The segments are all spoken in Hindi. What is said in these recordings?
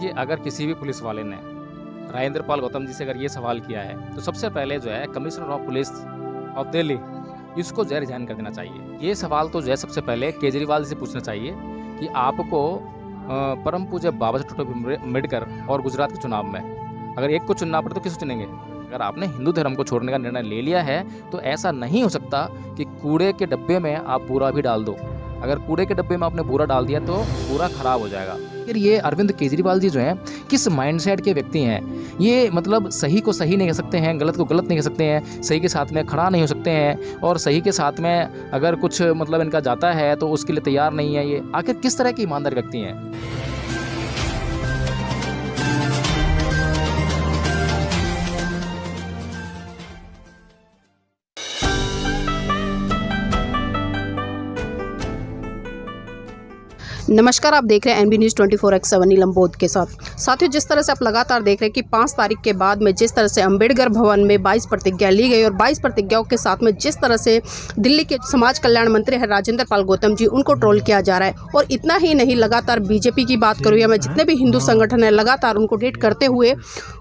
देखिए, अगर किसी भी पुलिस वाले ने राजेंद्र पाल गौतम जी से अगर ये सवाल किया है, तो सबसे पहले जो है commissioner of police of Delhi इसको जो है रिज़ाइन कर देना चाहिए। ये सवाल तो जो है सबसे पहले केजरीवाल से पूछना चाहिए कि आपको परम पूज्य बाबा साहब डॉक्टर भीमराव अम्बेडकर और गुजरात के चुनाव में अगर एक को चुनना पड़े तो किसको चुनेंगे? अगर आपने हिंदू धर्म को छोड़ने का निर्णय ले लिया है, तो ऐसा नहीं हो सकता कि कूड़े के डब्बे में आप बूरा भी डाल दो। अगर कूड़े के डब्बे में आपने बूरा डाल दिया तो पूरा खराब हो जाएगा। फिर ये अरविंद केजरीवाल जी जो हैं किस माइंडसेट के व्यक्ति हैं? ये मतलब सही को सही नहीं कह सकते हैं, गलत को गलत नहीं कह सकते हैं, सही के साथ में खड़ा नहीं हो सकते हैं, और सही के साथ में अगर कुछ मतलब इनका जाता है तो उसके लिए तैयार नहीं है। ये आखिर किस तरह के ईमानदार व्यक्ति हैं? नमस्कार, आप देख रहे हैं एनबी न्यूज़ 24x7 नीलम बोध के साथ। साथियों, जिस तरह से आप लगातार देख रहे हैं कि 5 तारीख के बाद में जिस तरह से अंबेडकर भवन में 22 प्रतिज्ञा ली गई और 22 प्रतिज्ञाओं के साथ में जिस तरह से दिल्ली के समाज कल्याण मंत्री है राजेंद्र पाल गौतम जी, उनको ट्रोल किया जा रहा है। और इतना ही नहीं, लगातार बीजेपी की बात करूँ या मैं जितने भी हिंदू संगठन है लगातार उनको डेट करते हुए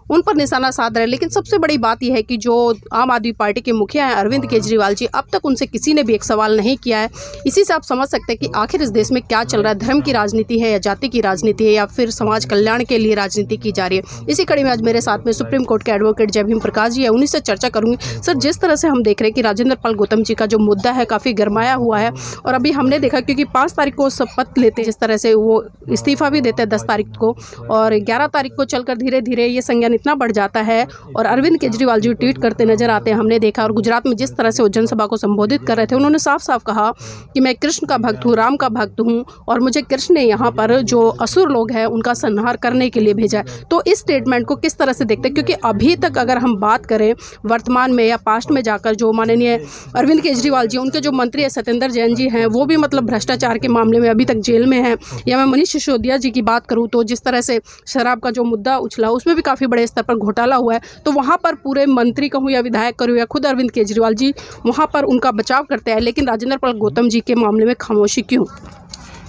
उन पर निशाना साध रहे हैं। लेकिन सबसे बड़ी बात यह है कि जो आम आदमी पार्टी के मुखिया हैं अरविंद केजरीवाल जी, अब तक उनसे किसी ने भी एक सवाल नहीं किया है। इसी से आप समझ सकते हैं कि आखिर इस देश में क्या चल रहा है, धर्म की राजनीति है या जाति की राजनीति है या फिर समाज कल्याण के लिए राजनीति की जा रही है। इसी कड़ी में आज मेरे साथ में सुप्रीम कोर्ट के एडवोकेट जय भीम प्रकाश जी है, उन्हीं से चर्चा करूंगी। सर, जिस तरह से हम देख रहे हैं कि राजेंद्र पाल गौतम जी का जो मुद्दा है काफ़ी गरमाया हुआ है, और अभी हमने देखा क्योंकि 5 तारीख को शपथ लेते हैं, जिस तरह से वो इस्तीफा भी देते हैं 10 तारीख को, और 11 तारीख को चलकर धीरे धीरे ये संज्ञान इतना बढ़ जाता है और अरविंद केजरीवाल जी ट्वीट करते नजर आते हैं, हमने देखा। और गुजरात में जिस तरह से वो जनसभा को संबोधित कर रहे थे, उन्होंने साफ साफ कहा कि मैं कृष्ण का भक्त हूँ, राम का भक्त हूँ, और मुझे कृष्ण ने यहाँ पर जो असुर लोग हैं उनका संहार करने के लिए भेजा है। तो इस स्टेटमेंट को किस तरह से देखते हैं? क्योंकि अभी तक अगर हम बात करें वर्तमान में या पास्ट में जाकर, जो माननीय अरविंद केजरीवाल जी, उनके जो मंत्री है सत्येंद्र जैन जी हैं, वो भी मतलब भ्रष्टाचार के मामले में अभी तक जेल में हैं। या मैं मनीष सिसोदिया जी की बात करूँ तो जिस तरह से शराब का जो मुद्दा उछला उसमें भी काफ़ी बड़े स्तर पर घोटाला हुआ है। तो वहाँ पर पूरे मंत्री कहूँ या विधायक कहूँ या खुद अरविंद केजरीवाल जी वहाँ पर उनका बचाव करते हैं, लेकिन राजेंद्र पाल गौतम जी के मामले में खामोशी क्यों?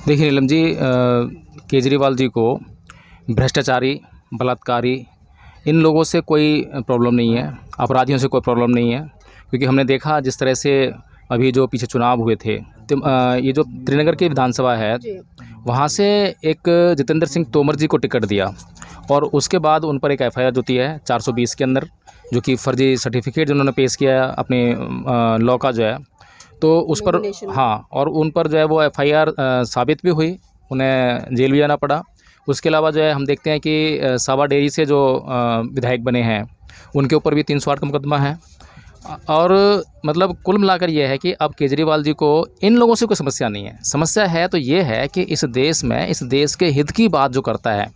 देखिए नीलम जी, केजरीवाल जी को भ्रष्टाचारी, बलात्कारी, इन लोगों से कोई प्रॉब्लम नहीं है, अपराधियों से कोई प्रॉब्लम नहीं है। क्योंकि हमने देखा जिस तरह से अभी जो पीछे चुनाव हुए थे, तो ये जो त्रिनगर की विधानसभा है, वहाँ से एक जितेंद्र सिंह तोमर जी को टिकट दिया, और उसके बाद उन पर एक एफआईआर होती है 420 के अंदर, जो कि फर्जी सर्टिफिकेट जिन्होंने पेश किया अपने लॉ का जो है, तो उस पर हाँ, और उन पर जो है वो एफआईआर साबित भी हुई, उन्हें जेल भी जाना पड़ा। उसके अलावा जो है हम देखते हैं कि सावा डेयरी से जो विधायक बने हैं उनके ऊपर भी 308 का मुकदमा है। और मतलब कुल मिलाकर यह है कि अब केजरीवाल जी को इन लोगों से कोई समस्या नहीं है। समस्या है तो ये है कि इस देश में, इस देश के हित की बात जो करता है,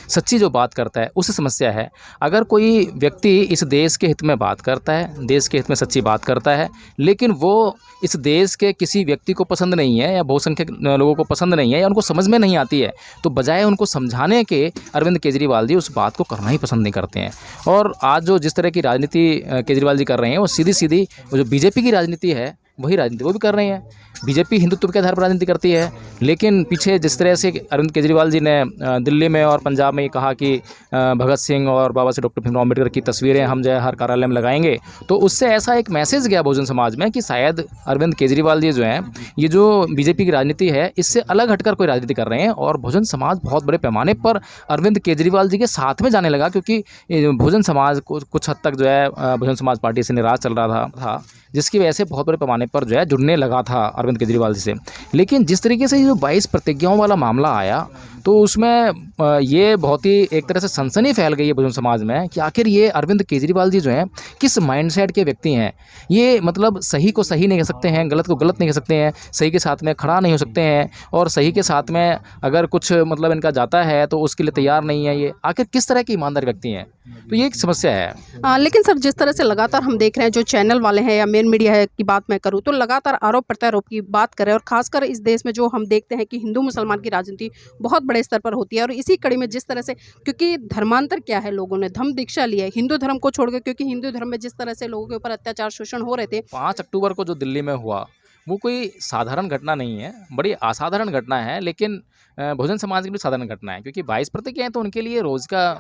सच्ची जो बात करता है, उससे समस्या है। अगर कोई व्यक्ति इस देश के हित में बात करता है, देश के हित में सच्ची बात करता है, लेकिन वो इस देश के किसी व्यक्ति को पसंद नहीं है या बहुसंख्यक लोगों को पसंद नहीं है या उनको समझ में नहीं आती है, तो बजाय उनको समझाने के अरविंद केजरीवाल जी उस बात को करना ही पसंद नहीं करते हैं। और आज जो जिस तरह की राजनीति केजरीवाल जी कर रहे हैं, वो सीधी सीधी वो जो बीजेपी की राजनीति है वही राजनीति वो भी कर रहे हैं। बीजेपी हिंदुत्व के आधार पर राजनीति करती है, लेकिन पीछे जिस तरह से अरविंद केजरीवाल जी ने दिल्ली में और पंजाब में ये कहा कि भगत सिंह और बाबा साहब डॉक्टर भीमराव अम्बेडकर की तस्वीरें हम जो है हर कार्यालय में लगाएंगे, तो उससे ऐसा एक मैसेज गया बहुजन समाज में कि शायद अरविंद केजरीवाल जी जो हैं, ये जो बीजेपी की राजनीति है इससे अलग हटकर कोई राजनीति कर रहे हैं। और बहुजन समाज बहुत बड़े पैमाने पर अरविंद केजरीवाल जी के साथ में जाने लगा, क्योंकि बहुजन समाज को कुछ हद तक जो है बहुजन समाज पार्टी से निराश चल रहा था, जिसकी वजह से बहुत बड़े पैमाने पर जो है जुड़ने लगा था अरविंद केजरीवाल जी से। लेकिन जिस तरीके से ये जो 22 प्रतिज्ञाओं वाला मामला आया, तो उसमें ये बहुत ही एक तरह से सनसनी फैल गई है बहुजन समाज में कि आखिर ये अरविंद केजरीवाल जी जो हैं किस माइंडसेट के व्यक्ति हैं। ये मतलब सही को सही नहीं कह सकते हैं, गलत को गलत नहीं कह सकते हैं, सही के साथ में खड़ा नहीं हो सकते हैं, और सही के साथ में अगर कुछ मतलब इनका जाता है तो उसके लिए तैयार नहीं है। ये आखिर किस तरह के ईमानदार व्यक्ति हैं? तो ये एक समस्या है। लेकिन सर, जिस तरह से लगातार हम देख रहे हैं, जो चैनल वाले हैं या मेन मीडिया है की बात मैं करूँ तो लगातार आरोप प्रत्यारोप की बात करें, और खासकर इस देश में जो हम देखते हैं कि हिंदू मुसलमान की राजनीति बहुत बड़े स्तर पर होती है। और इसी कड़ी में जिस तरह से, क्योंकि धर्मांतर क्या है, लोगों ने धर्म दीक्षा ली है हिंदू धर्म को छोड़कर, क्योंकि हिंदू धर्म में जिस तरह से लोगों के ऊपर अत्याचार शोषण हो रहे थे। 5 अक्टूबर को जो दिल्ली में हुआ वो कोई साधारण घटना नहीं है, बड़ी असाधारण घटना है, लेकिन बहुजन समाज के लिए साधारण घटना है, क्योंकि 22 प्रतिज्ञाएँ तो उनके लिए रोज़ का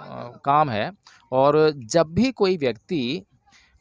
काम है। और जब भी कोई व्यक्ति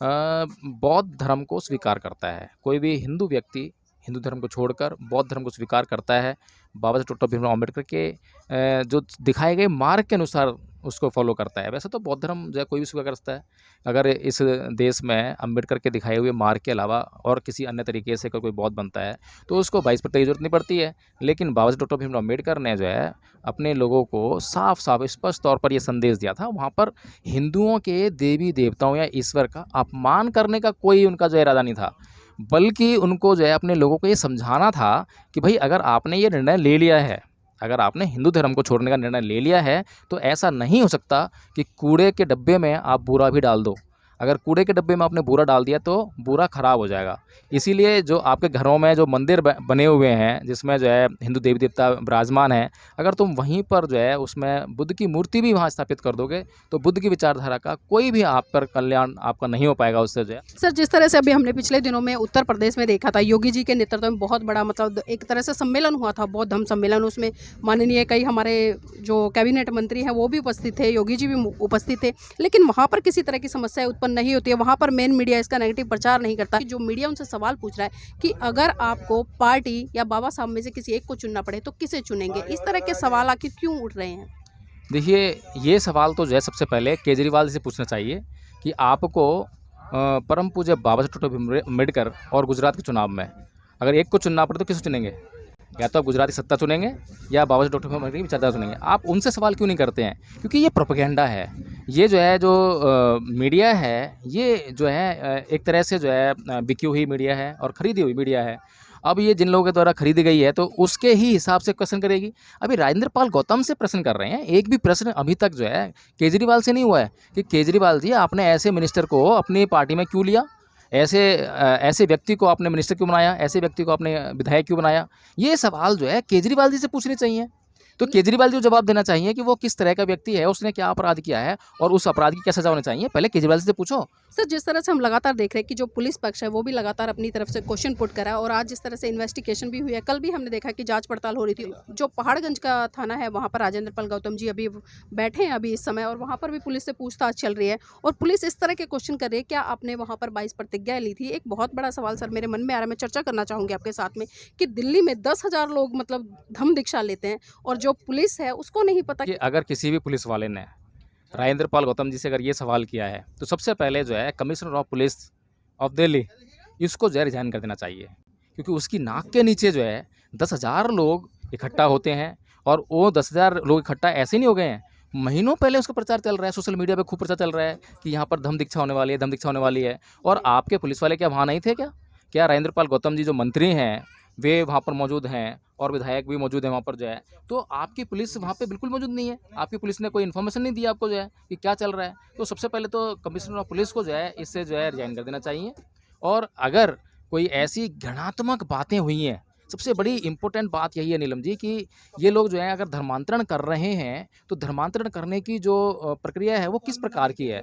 बौद्ध धर्म को स्वीकार करता है, कोई भी हिंदू व्यक्ति हिंदू धर्म को छोड़कर बौद्ध धर्म को स्वीकार करता है, बाबा साहब डॉक्टर भीमराव अम्बेडकर के जो दिखाए गए मार्ग के अनुसार उसको फॉलो करता है। वैसे तो बौद्ध धर्म जो है कोई भी स्वीकार कर सकता है, अगर इस देश में अम्बेडकर के दिखाए हुए मार्ग के अलावा और किसी अन्य तरीके से अगर कोई बौद्ध बनता है तो उसको 22 प्रतिज्ञा की जरूरत नहीं पड़ती है। लेकिन बाबा साहब डॉक्टर भीमराव अम्बेडकर ने जो है अपने लोगों को साफ साफ स्पष्ट तौर पर यह संदेश दिया था, वहाँ पर हिंदुओं के देवी देवताओं या ईश्वर का अपमान करने का कोई उनका जो इरादा नहीं था, बल्कि उनको जो है अपने लोगों को ये समझाना था कि भाई अगर आपने ये निर्णय ले लिया है, अगर आपने हिंदू धर्म को छोड़ने का निर्णय ले लिया है, तो ऐसा नहीं हो सकता कि कूड़े के डब्बे में आप बूरा भी डाल दो। अगर कूड़े के डब्बे में आपने बूरा डाल दिया तो बूरा ख़राब हो जाएगा। इसीलिए जो आपके घरों में जो मंदिर बने हुए हैं, जिसमें जो है हिंदू देवी देवता विराजमान हैं, अगर तुम वहीं पर जो है उसमें बुद्ध की मूर्ति भी वहाँ स्थापित कर दोगे तो बुद्ध की विचारधारा का कोई भी आप पर कल्याण आपका नहीं हो पाएगा उससे जो है। सर, जिस तरह से अभी हमने पिछले दिनों में उत्तर प्रदेश में देखा था, योगी जी के नेतृत्व में बहुत बड़ा मतलब एक तरह से सम्मेलन हुआ था, बौद्ध धम्म सम्मेलन। उसमें माननीय कई हमारे जो कैबिनेट मंत्री हैं वो भी उपस्थित थे, योगी जी भी उपस्थित थे, लेकिन वहाँ पर किसी तरह की समस्या उत्पन्न नहीं होती है। वहाँ पर मेन मीडिया इसका नेगेटिव प्रचार नहीं करता। जो मीडिया उनसे सवाल पूछ रहा है कि अगर आपको पार्टी या बाबा साहब में से किसी एक को चुनना पड़े तो किसे चुनेंगे, इस तरह के सवाल आखिर क्यों उठ रहे हैं? देखिए, ये सवाल तो जो है सबसे पहले केजरीवाल से पूछना चाहिए कि आपको परम पूज्य बाबा साहब डॉक्टर भीमराव अम्बेडकर और गुजरात के चुनाव में अगर एक को चुनना पड़े तो किसे चुनेंगे? या तो आप गुजरात की सत्ता चुनेंगे या बाबा साहब डॉक्टर भीमराव अम्बेडकर की विचारधारा चुनेंगे। आप उनसे सवाल क्यों नहीं करते हैं? क्योंकि ये प्रोपेगेंडा है। ये जो है जो मीडिया है, ये जो है एक तरह से जो है बिकी हुई मीडिया है और ख़रीदी हुई मीडिया है। अब ये जिन लोगों के द्वारा खरीदी गई है तो उसके ही हिसाब से क्वेश्चन करेगी। अभी राजेंद्र पाल गौतम से प्रश्न कर रहे हैं, एक भी प्रश्न अभी तक जो है केजरीवाल से नहीं हुआ है कि केजरीवाल जी आपने ऐसे मिनिस्टर को अपनी पार्टी में क्यों लिया, ऐसे व्यक्ति को आपने मिनिस्टर क्यों बनाया, ऐसे व्यक्ति को आपने विधायक क्यों बनाया। ये सवाल जो है केजरीवाल जी से पूछने चाहिए। तो केजरीवाल जी को जवाब देना चाहिए कि वो किस तरह का व्यक्ति है, उसने क्या अपराध किया है और उस अपराध की क्या सजा होनी चाहिए, पहले केजरीवाल जी से पूछो। सर, जिस तरह से हम लगातार देख रहे हैं कि जो पुलिस पक्ष है वो भी लगातार अपनी तरफ से क्वेश्चन पुट कर रहा है, और आज जिस तरह से इन्वेस्टिगेशन भी हुई है, कल भी हमने देखा कि जांच पड़ताल हो रही थी। जो पहाड़गंज का थाना है वहाँ पर राजेंद्र पाल गौतम जी अभी बैठे हैं अभी इस समय, और वहाँ पर भी पुलिस से पूछताछ चल रही है और पुलिस इस तरह के क्वेश्चन कर रही है, क्या आपने वहाँ पर 22 प्रतिज्ञाएं ली थी। एक बहुत बड़ा सवाल सर मेरे मन में आ रहा है, मैं चर्चा करना चाहूँगी आपके साथ में, कि दिल्ली में 10,000 लोग मतलब धम्म दीक्षा लेते हैं और जो पुलिस है उसको नहीं पता। कि अगर किसी भी पुलिस वाले ने राजेंद्र पाल गौतम जी से अगर ये सवाल किया है तो सबसे पहले जो है commissioner of police of Delhi इसको जो है रिजाइन कर देना चाहिए, क्योंकि उसकी नाक के नीचे जो है 10,000 लोग इकट्ठा होते हैं और वो 10,000 लोग इकट्ठा ऐसे नहीं हो गए हैं। महीनों पहले उसका प्रचार चल रहा है, सोशल मीडिया पे खूब प्रचार चल रहा है कि यहाँ पर धम्म दीक्षा होने वाली है, धम्म दीक्षा होने वाली है। और आपके पुलिस वाले क्या वहाँ नहीं थे क्या राजेंद्र पाल गौतम जी जो मंत्री हैं वे वहाँ पर मौजूद हैं और विधायक भी मौजूद हैं वहाँ पर जो है, तो आपकी पुलिस वहाँ पे बिल्कुल मौजूद नहीं है। आपकी पुलिस ने कोई इन्फॉर्मेशन नहीं दी आपको जो है कि क्या चल रहा है। तो सबसे पहले तो कमिश्नर ऑफ पुलिस को जो है इससे जो है रिजाइन कर देना चाहिए। और अगर कोई ऐसी घृणात्मक बातें हुई हैं, सबसे बड़ी इम्पोर्टेंट बात यही है नीलम जी कि ये लोग जो है अगर धर्मांतरण कर रहे हैं तो धर्मांतरण करने की जो प्रक्रिया है वो किस प्रकार की है,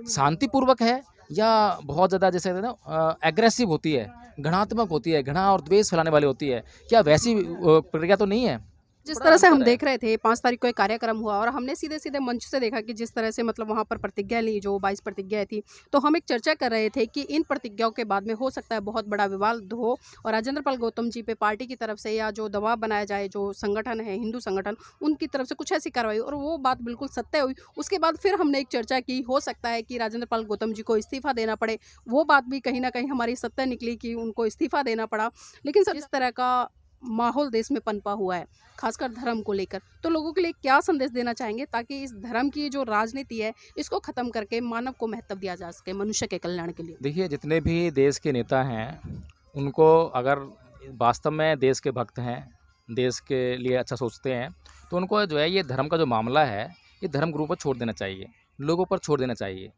शांतिपूर्वक है या बहुत ज़्यादा जैसे ना एग्रेसिव होती है, घृणात्मक होती है, घृणा और द्वेष फैलाने वाली होती है, क्या वैसी प्रक्रिया तो नहीं है। जिस बड़ा तरह से हम अंतर है। देख रहे थे 5 तारीख को एक कार्यक्रम हुआ और हमने सीधे सीधे मंच से देखा कि जिस तरह से मतलब वहाँ पर प्रतिज्ञा ली, जो 22 प्रतिज्ञाएं थी, तो हम एक चर्चा कर रहे थे कि इन प्रतिज्ञाओं के बाद में हो सकता है बहुत बड़ा विवाद हो और राजेंद्र पाल गौतम जी पे पार्टी की तरफ से या जो दबाव बनाया जाए, जो संगठन है हिंदू संगठन, उनकी तरफ से कुछ ऐसी कार्रवाई, और वो बात बिल्कुल सत्य हुई। उसके बाद फिर हमने एक चर्चा की, हो सकता है कि राजेंद्र पाल गौतम जी को इस्तीफा देना पड़े। वो बात भी कहीं ना कहीं हमारी सत्य निकली कि उनको इस्तीफा देना पड़ा। लेकिन सर, जिस तरह का माहौल देश में पनपा हुआ है खासकर धर्म को लेकर, तो लोगों के लिए क्या संदेश देना चाहेंगे ताकि इस धर्म की जो राजनीति है इसको खत्म करके मानव को महत्व दिया जा सके, मनुष्य के कल्याण के लिए? देखिए, जितने भी देश के नेता हैं उनको अगर वास्तव में देश के भक्त हैं, देश के लिए अच्छा सोचते हैं, तो उनको जो है ये धर्म का जो मामला है ये धर्म गुरुओं पर छोड़ देना चाहिए, लोगों पर छोड़ देना चाहिए।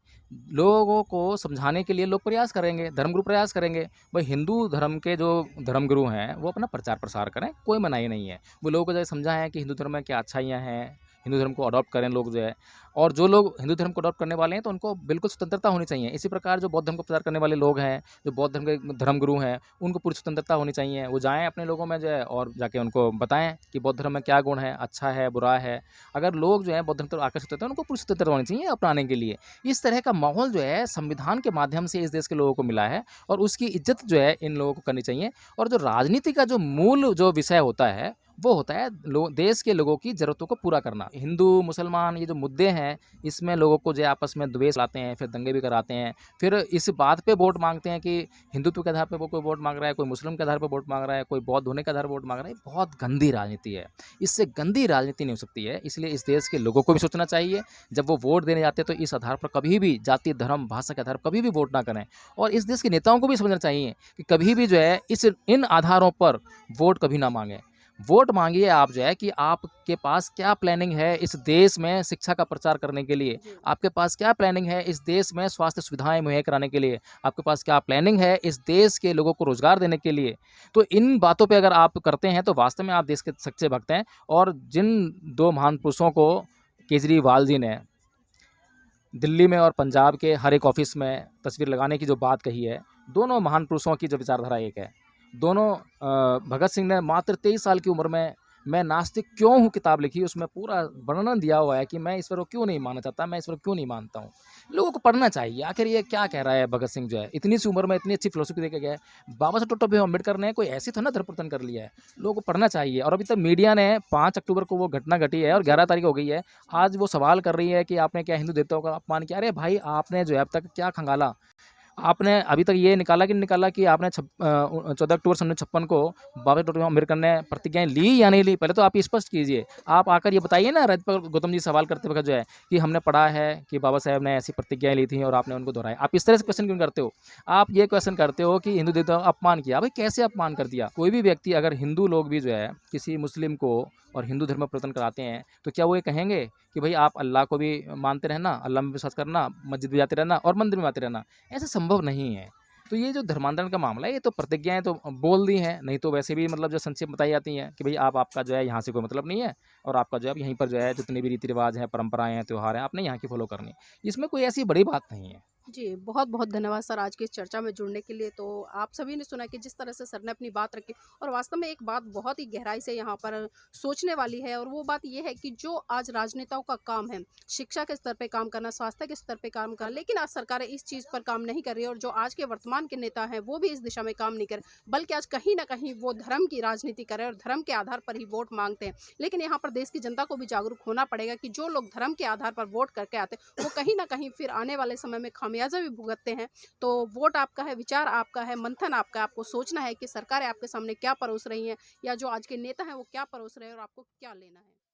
लोगों को समझाने के लिए लोग प्रयास करेंगे, धर्मगुरु प्रयास करेंगे। भाई हिंदू धर्म के जो धर्मगुरु हैं वो अपना प्रचार प्रसार करें, कोई मनाही नहीं है। वो लोगों को जैसे समझाएं कि हिंदू धर्म में क्या अच्छाइयाँ हैं, हिंदू धर्म को अडॉप्ट करें लोग जो है। और जो लोग हिंदू धर्म को अडॉप्ट करने वाले हैं तो उनको बिल्कुल स्वतंत्रता होनी चाहिए। इसी प्रकार जो बौद्ध धर्म को प्रचार करने वाले लोग हैं, जो बौद्ध धर्म के धर्मगुरु हैं, उनको पूरी स्वतंत्रता होनी चाहिए। वो जाएँ अपने लोगों में जो है और जाके उनको बताएँ कि बौद्ध धर्म में क्या गुण है, अच्छा है, बुरा है। अगर लोग जो है बौद्ध धर्म की तरफ आकर्षित होते हैं, उनको पूरी स्वतंत्रता होनी चाहिए अपनाने के लिए। इस तरह का माहौल जो है संविधान के माध्यम से इस देश के लोगों को मिला है और उसकी इज़्ज़त जो है इन लोगों को करनी चाहिए। और जो राजनीति का जो मूल जो विषय होता है, वो होता है देश के लोगों की ज़रूरतों को पूरा करना। हिंदू, मुसलमान ये जो मुद्दे हैं, इसमें लोगों को जो है आपस में द्वेष लाते हैं, फिर दंगे भी कराते हैं। फिर इस बात पे वोट माँगते हैं कि हिंदुत्व के आधार पे वो कोई वोट माँग रहा है, कोई मुस्लिम के आधार पे वोट माँग रहा है, कोई बौद्ध होने के आधार पे वोट माँग रहा है। ये बहुत गंदी राजनीति है। इससे गंदी राजनीति नहीं हो सकती है। इसलिए इस देश के लोगों को भी सोचना चाहिए, जब वो वोट देने जाते हैं तो इस आधार पर कभी भी जाति, धर्म, भाषा के आधार पर कभी भी वोट ना करें। और इस देश के नेताओं को भी समझना चाहिए कि कभी भी जो है इन आधारों पर वोट कभी ना माँगें। वोट माँगिए आप जो है कि आपके पास क्या प्लानिंग है इस देश में शिक्षा का प्रचार करने के लिए, आपके पास क्या प्लानिंग है इस देश में स्वास्थ्य सुविधाएँ मुहैया कराने के लिए, आपके पास क्या प्लानिंग है इस देश के लोगों को रोज़गार देने के लिए। तो इन बातों पे अगर आप करते हैं तो वास्तव में आप देश के सच्चे भक्त हैं। और जिन 2 महान पुरुषों को केजरीवाल जी ने दिल्ली में और पंजाब के हर एक ऑफिस में तस्वीर लगाने की जो बात कही है, दोनों महान पुरुषों की जो विचारधारा एक है। दोनों भगत सिंह ने मात्र 23 साल की उम्र में मैं नास्तिक क्यों हूँ किताब लिखी, उसमें पूरा वर्णन दिया हुआ है कि मैं ईश्वर को क्यों नहीं मानना चाहता, मैं ईश्वर को क्यों नहीं मानता हूँ। लोगों को पढ़ना चाहिए आखिर ये क्या कह रहा है भगत सिंह जो है, इतनी सी उम्र में इतनी अच्छी फिलोसफी देके गया है। बाबा साहब डॉक्टर भीमराव अम्बेडकर ने कोई ऐसी तो ना धर्म परिवर्तन कर लिया है, लोगों को पढ़ना चाहिए। और अभी तक मीडिया ने 5 अक्टूबर को वो घटना घटी है और 11 तारीख हो गई है, आज वो सवाल कर रही है कि आपने क्या हिंदू देवताओं का अपमान किया। अरे भाई आपने जो है अब तक क्या खंगाला, आपने अभी तक ये निकाला कि नहीं निकाला कि आपने 14 अक्टूबर 1956 को बाबा डॉक्टर भीमराव अम्बेडकर ने प्रतिज्ञाएं ली या नहीं ली, पहले तो आप ये स्पष्ट कीजिए। आप आकर ये बताइए ना, रजत पर गौतम जी सवाल करते वक्त जो है कि हमने पढ़ा है कि बाबा साहब ने ऐसी प्रतिज्ञाएं ली थी और आपने उनको दोहराया। आप इस तरह से क्वेश्चन क्यों करते हो? आप ये क्वेश्चन करते हो कि हिंदू देवताओं का अपमान किया। भाई कैसे अपमान कर दिया? कोई भी व्यक्ति, अगर हिंदू लोग भी जो है किसी मुस्लिम को और हिंदू धर्म में परिवर्तन कराते हैं तो क्या वो ये कहेंगे कि भाई आप अल्लाह को भी मानते रहना, अल्लाह में विश्वास करना, मस्जिद भी जाते रहना और मंदिर में आते रहना? ऐसा संभव नहीं है। तो ये जो धर्मांतरण का मामला है, ये तो प्रतिज्ञाएं तो बोल दी हैं, नहीं तो वैसे भी मतलब जो संक्षेप बताई जाती हैं कि भाई आपका जो है यहाँ से कोई मतलब नहीं है और आपका जो है यहीं पर जो है जितने भी रीति रिवाज हैं, परंपराएं हैं, त्यौहार हैं, आपने यहाँ की फॉलो करनी है। इसमें कोई ऐसी बड़ी बात नहीं है। जी, बहुत-बहुत धन्यवाद सर आज की इस चर्चा में जुड़ने के लिए। तो आप सभी ने सुना कि जिस तरह से सर ने अपनी बात रखी और वास्तव में एक बात बहुत ही गहराई से यहाँ पर सोचने वाली है और वो बात ये है कि जो आज राजनेताओं का काम है, शिक्षा के स्तर पे काम करना, स्वास्थ्य के स्तर पे काम करना, लेकिन आज सरकारें इस चीज़ पर काम नहीं कर रही है और जो आज के वर्तमान के नेता हैं, वो भी इस दिशा में काम नहीं कर रहे, बल्कि आज कहीं न कहीं वो धर्म की राजनीति कर रहे हैं और धर्म के आधार पर ही वोट माँगते हैं। लेकिन यहाँ पर देश की जनता को भी जागरूक होना पड़ेगा कि जो लोग धर्म के आधार पर वोट करके आते हैं, वो कहीं न कहीं फिर आने वाले समय में खामियाजा भी भुगतते हैं। तो वोट आपका है, विचार आपका है, मंथन आपका है, आपको सोचना है कि सरकारें आपके सामने क्या परोस रही हैं या जो आज के नेता हैं वो क्या परोस रहे हैं और आपको क्या लेना है।